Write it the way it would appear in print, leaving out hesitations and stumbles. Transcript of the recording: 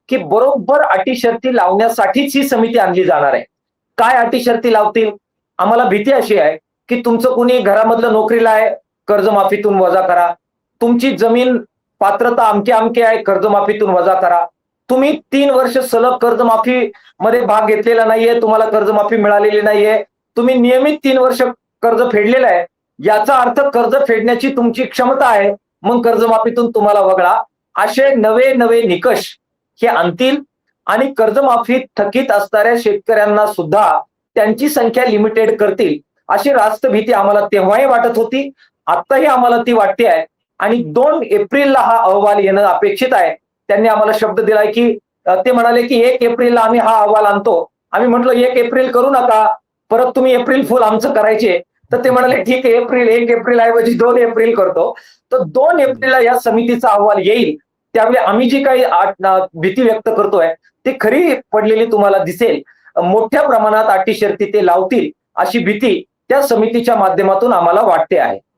की बरोबर अटी शर्ती लावण्यासाठीच ही समिती आणली जाणार आहे. काय अटी शर्ती लावतील? आम्हाला भीती अशी आहे की तुमचं कोणी घरामधलं नोकरीला आहे, कर्जमाफीतून वजा करा. तुमची जमीन पात्रता अमके अमके आहे, कर्जमाफीतून वजा करा. तुम्ही 3 वर्ष सलग कर्जमाफी मध्ये भाग घेतलेला नाहीये, तुम्हाला कर्जमाफी मिळालेली नाहीये. तुम्ही नियमित 3 वर्ष कर्ज फेडलेलं आहे. याचा अर्थ कर्ज फेडण्याची तुमची क्षमता आहे, मग कर्जमाफीतून तुम्हाला वगळा. असे नवे नवे निकष हे आणतील आणि कर्जमाफी थकीत असणाऱ्या शेतकऱ्यांना सुद्धा त्यांची संख्या लिमिटेड करतील, अशी रास्त भीती आम्हाला तेव्हाही वाटत होती, आत्ताही आम्हाला ती वाटते आहे. आणि 2 एप्रिलला हा अहवाल येणं अपेक्षित आहे. त्यांनी आम्हाला शब्द दिलाय की ते म्हणाले की 1 एप्रिलला आम्ही हा अहवाल आणतो. आम्ही म्हटलं 1 एप्रिल करू नका, परत तुम्ही एप्रिल फुल आमचं करायचे. तर ते म्हणाले ठीक आहे, 1 एप्रिल ऐवजी 2 एप्रिल करतो. तर 2 एप्रिलला या समितीचा अहवाल येईल. त्यावेळी आम्ही जी काही भीती व्यक्त करतोय ती खरी पडलेली तुम्हाला दिसेल. मोठ्या प्रमाणात अटी शर्ती ते लावतील अशी भीती त्या समितीच्या माध्यमातून आम्हाला वाटते आहे.